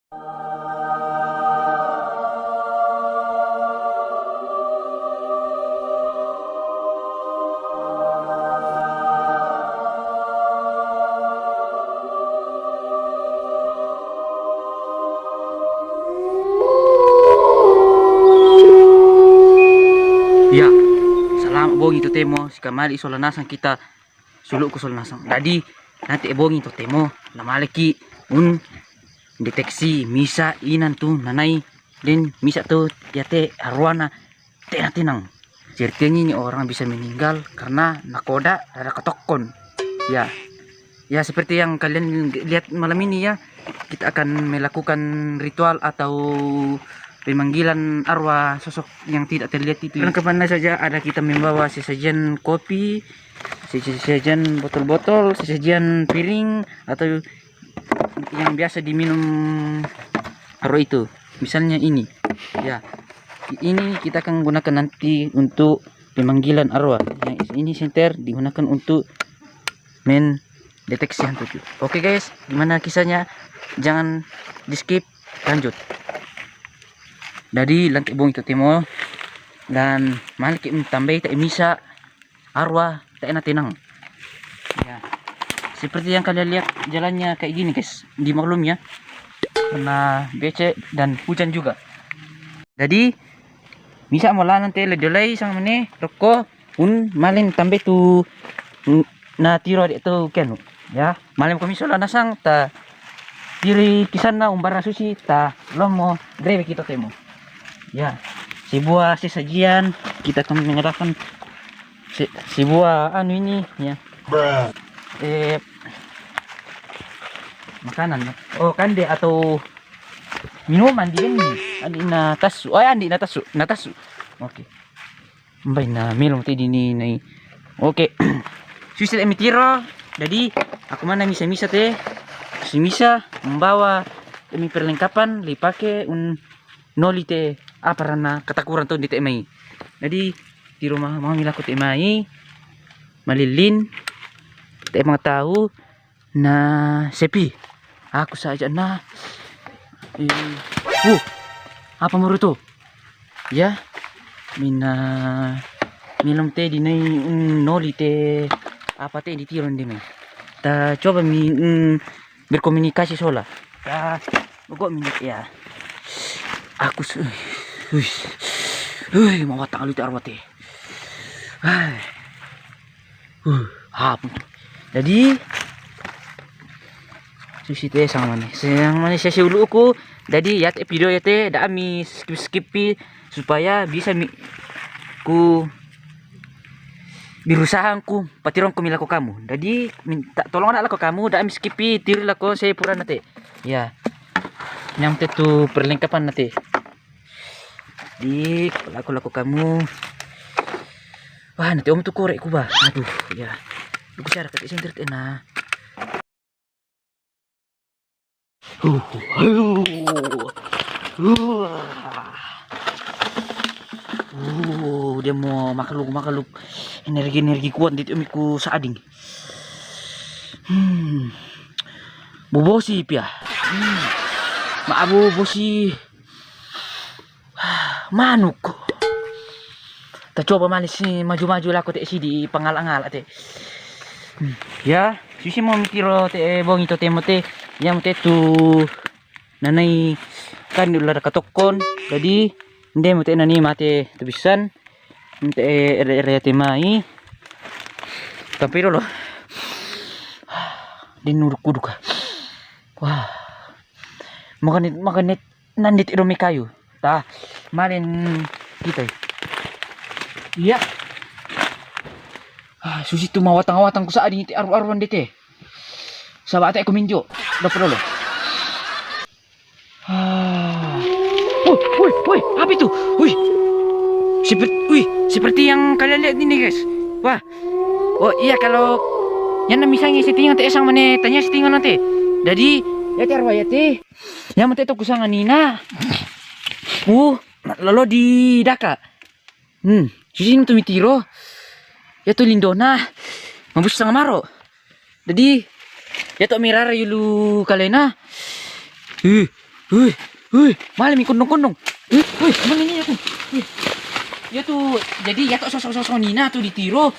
Ya, salam bongi to temo, si kamali solanasang kita suluk ko solanasang. Dadi nanti bongi to temo, namalaki deteksi misa inan tu nanay din misa tu yate arwana te natinang. Ceritanya ini orang bisa meninggal karena nakoda ada ketokon. Ya, ya seperti yang kalian lihat malam ini ya, kita akan melakukan ritual atau pemanggilan arwah sosok yang tidak terlihat itu. Dan kemana saja ada kita membawa sesajen kopi, sesajen botol-botol, sesajen piring atau yang biasa diminum arwah itu. Misalnya ini, ya ini kita akan gunakan nanti untuk pemanggilan arwah. Yang ini senter digunakan untuk mendeteksi hantu. Oke guys, gimana kisahnya? Jangan di skip, lanjut. Jadi lantai bong itu temo dan malik tambah tak misa arwah tak enak tenang. Ya, seperti yang kalian lihat jalannya kayak gini guys, dimaklum ya, karena becek dan hujan juga. Jadi misa mula nanti ledolai sang mene roko malin tambah tu na tiro itu kan ya malam kami sola nasang ta tiri kisana umbara susi ta lomo grebe kita temo. Ya, sebuah sesajian kita akan menyerahkan sebuah anu ini ya. Makanan. Oh, kande atau minuman di ini. Andi na tasu. Oh, andi na tasu. Na tasu. Oke. Mbay na minum tadi ni nai. Oke. Susit emitiro. Jadi, aku mana misa-misa teh. Si misa membawa demi perlengkapan dipake noli teh apa rana ketakuran tuh di temai. Jadi di rumah mau milaku temai malilin teh mau tahu na sepi aku saja na apa menurut tuh ya mina minum teh di nai noli teh apa teh di tiron di nai ta coba berkomunikasi sola ta kok minit ya aku mau watang lu arwate. Jadi susi teh sang mana? Sang mana saya ulu aku. Jadi ya video ya teh dah ami skip supaya bisa ku berusaha ku patirong ku milaku kamu. Jadi minta tolong anak laku kamu dah ami skipi tiru laku saya pura nate. Ya. Yang itu perlengkapan nanti. Di laku kamu. Wah, nanti om tuh korek ku bah. Aduh, ya. Aku cara kat senter tena. Dia mau makhluk energi kuat di umiku saading. Bobosi pia. Maabu bosi manuk. Ta coba malis ni maju-maju lah ko te si di pangal-angal ate. Ya, sisi mau mikiro te bong ito temo te yang te tu nanay kan ular katokon. Jadi hindi mo te nani mate tubisan. Te ere te mai. Tapi lo dinuruk kudu ka. Wah. Makanit nandit iromi kayo ta malin kita iya susi tu mawatang-awatang ko sa ading iti arwan dite sa bata ko minjo dapat lo Uy, apa itu? Seperti yang kalian lihat ini guys. Wah, oh iya kalau yan na misalnya settingan te isang mane tanya settingan nanti. Jadi ya arwa ya teh. Yang mati itu kusangan nina. Lalu di daka. Sini tu mitiro. Ya tu lindona. Mabus sang maro. Jadi ya tu mirara yulu kalena. malam kundung-kundung. Mana ini aku? Ya tuh, jadi ya tuh sosok-sosok Nina tuh ditiro.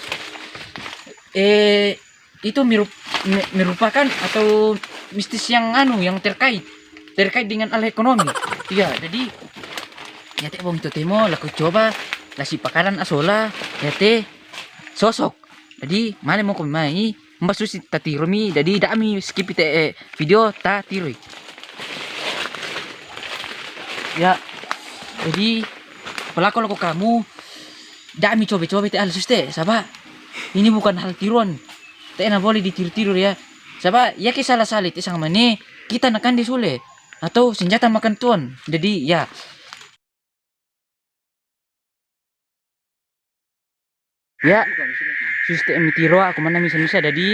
Itu merupakan atau mistis yang yang terkait dengan hal ekonomi. Ya, jadi ya teh bong itu temo laku coba lasi pakaran asola ya teh sosok. Jadi mana mau kumai mbak susi tatiromi jadi dami skip teh video tatiroi. Ya, jadi kalau kamu dami coba-coba teh alus teh, sabah ini bukan hal tiruan. Teh na boleh ditiru-tiru ya. Sabah ya ke salah-salit isang mane kita nakan disule atau senjata makan tuan. Jadi ya sistem mitiro aku mana misa jadi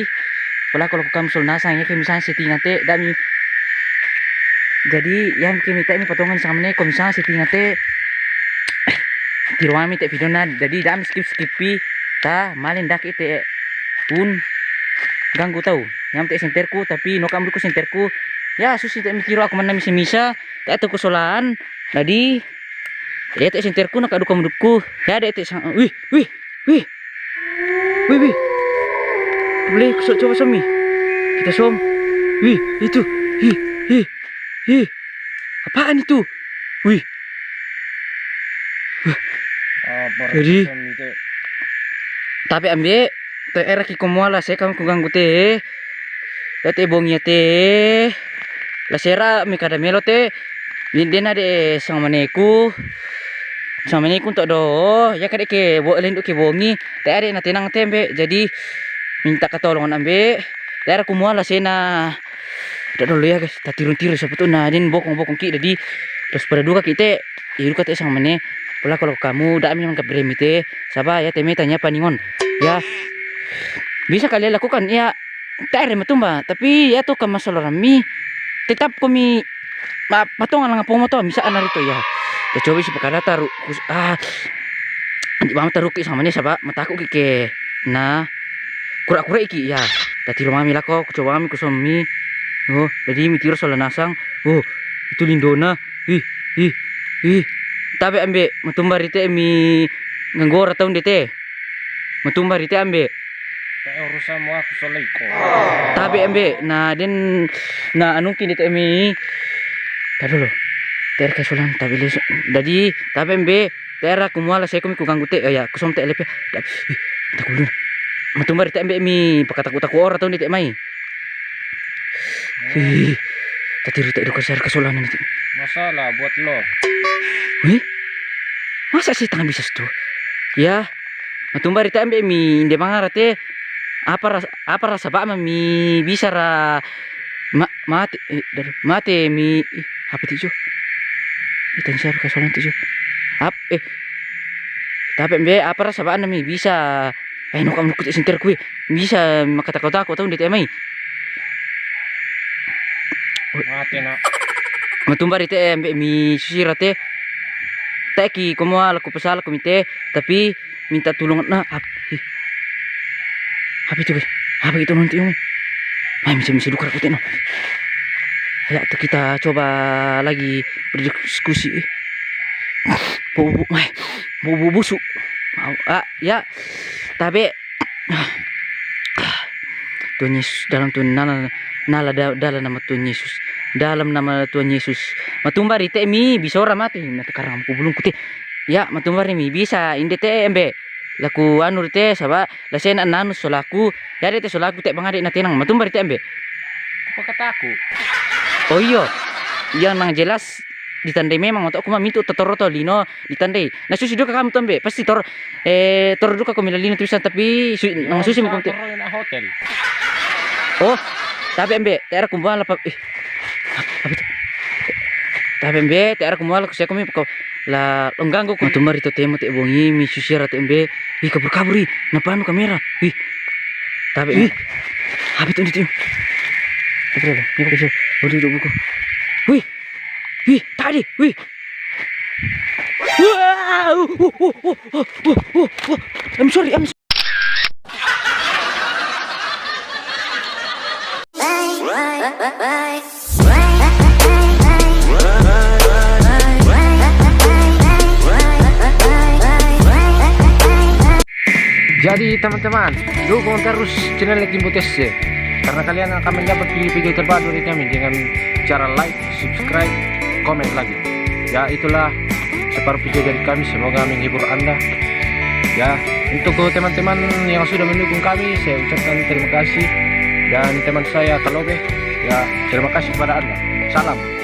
kalau kamu sul nasang ya kayak misalnya settingan teh dami jadi yang kita ini potongan sama nih kalau misalnya settingan teh tiruami teh video na jadi dami skipi ta malin dak itu pun ganggu tahu yang teh senterku tapi no kamu senterku ya susi teh mitiro aku mana misa teh atau kesalahan jadi ya teh senterku nak adu kamu ya ada teh sang wih boleh coba somi kita som itu apaan itu jadi tapi ambil teh era kikomuala saya kamu kuganggu teh bongnya teh la sera mi kada melo teh dena de sama maneku untuk do ya kadek ke boleh ke bongi teh ada na tenang tembe jadi minta ketolongan ambe daerah kumuala sena dak dulu ya guys tak tiru-tiru sebetulnya din bokong ki jadi terus pada duka kita iru kata sang mane pula kalau kamu dak memang kebremi teh saba ya teme tanya paningon ya bisa kalian lakukan ya tak ada matumba tapi ya tuh ke masalah rami tetap kami patungan lang po mo to bisa ana rito ya coba si pakada taruh di mama taruh ki sama ni saba mataku ke nah kura-kura iki ya tadi rumah mila ko coba kami kusomi jadi mitiro soal nasang itu lindona tapi ambe matumbar ite mi nganggora taun dete matumbar ite ambe urusan mo ako solay ko tapi ambe na din na anong kinito mi tado lo ter kasulan tapi jadi tapi ambe tera kumuala saya kumi kuganggu te ya kusom te lepe takulun matumbar ite ambe mi pakataku-taku ora taun dete mai tatiru tak edukasi kesalahan itu masalah buat lo masa sih tangan bisa tuh ya matumbar ite ambe mi inde mangarate apa rasa bak mi bisa mati mi apa tujuh itu share kesalahan tujuh tapi ambe apa rasa bak mi bisa no kamu ikut sinter kue bisa makata kau tahu di temai mati nak matumbar ite ambe mi susirate taki komo laku pesal komite tapi minta tolong na apa itu guys apa itu nanti yung bisa dukar aku no ya tuh kita coba lagi berdiskusi bobo busuk ya tapi Tuhan Yesus dalam Tuhan nala dalam nama Tuhan Yesus dalam nama Tuhan Yesus matumbar ite mi bisora mati karang aku belum kuti ya matumbar mi bisa inde te embe laku anu te saba la sen nanu solaku ya te solaku te bangade na tenang matumbar te embe apa kataku oh iya yang nang jelas ditandai memang untuk aku minta totoro to lino ditandai nah susi duka kamu tembe pasti tor duka ko milalino tulisan tapi nang susi mo komte hotel oh tapi embe tera kumbala apa itu tapi embe tera kumbala ko siya kumi ko la longganggo ko tumar itu temo te bongi mi susira te embe kabur-kaburi napano kamera tapi apa itu itu Betul, ni ko kasi duduk buku. Tadi, I'm sorry. Bye. Jadi teman-teman, dukung terus channel Kimbo TC karena kalian akan mendapat video-video terbaru dari kami dengan cara like, subscribe, komen lagi. Ya, itulah separuh video dari kami, semoga menghibur Anda. Ya, untuk teman-teman yang sudah mendukung kami, saya ucapkan terima kasih. Dan teman saya Kalobe, ya terima kasih kepada Anda. Salam.